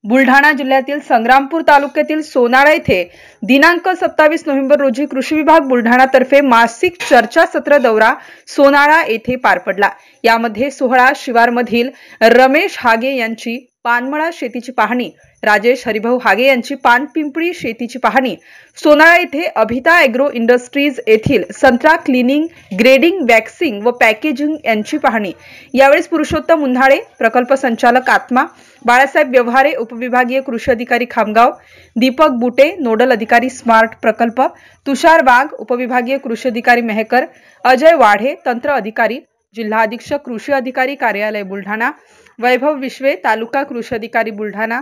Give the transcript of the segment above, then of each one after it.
बुलढाणा जिल्ह्यातील संग्रामपूर तालुक्यातील सोनाळा येथे दिनांक 27 नोव्हेंबर रोजी कृषी विभाग बुलढाणा तर्फे मासिक चर्चासत्र दौरा सोनाळा येथे पार पडला। यामध्ये 16 शिवारमधील रमेश हागे यांची पानमळा शेतीची पाहणी, राजेश हरिभाऊ हागे यांची पानपिंपळी शेतीची पाहणी, सोनाळा येथे अभिता ॲग्रो इंडस्ट्रीज येथील संत्रा क्लिनिंग, ग्रेडिंग, वॅक्सिंग व पॅकेजिंग यांची पाहणी। यावेळी पुरुषोत्तम उन्हाळे, प्रकल्प संचालक आत्मा, बाळासाहेब व्यवहारे, उपविभागीय कृषी अधिकारी खामगाव, दीपक बुटे, नोडल अधिकारी स्मार्ट प्रकल्प, तुषार वाघ, उपविभागीय कृषी अधिकारी मेहकर, अजय वाढे, तंत्र अधिकारी, जिल्हा अधीक्षक कृषी अधिकारी कार्यालय बुलढाणा, वैभव विश्वे, तालुका कृषी अधिकारी बुलढाणा,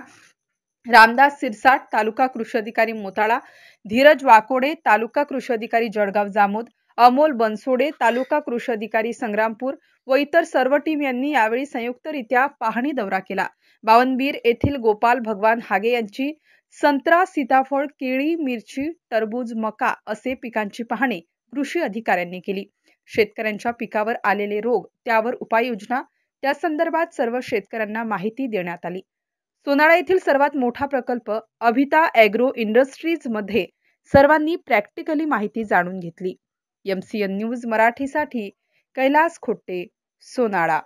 रामदास सिरसाट, तालुका कृषी अधिकारी मोताळा, धीरज वाकोडे, तालुका कृषी अधिकारी जळगाव जामोद, अमोल बनसोडे, तालुका कृषी अधिकारी संग्रामपूर व इतर सर्व टीम यांनी यावेळी संयुक्तरित्या पाहणी दौरा केला। बावनबीर येथील गोपाल भगवान हागे यांची संत्रा, सीताफळ, केळी, मिरची, टरबूज, मका असे पिकांची पाहणी कृषी अधिकाऱ्यांनी केली। शेतकऱ्यांच्या पिकावर आलेले रोग, त्यावर उपाययोजना, त्या संदर्भात सर्व शेतकऱ्यांना माहिती देण्यात आली। सोनाळा येथील सर्वात मोठा प्रकल्प अभिता ॲग्रो इंडस्ट्रीज मध्ये सर्वांनी प्रॅक्टिकली माहिती जाणून घेतली। MCN न्यूज मराठीसाठी कैलास खोटे, सोनाळा।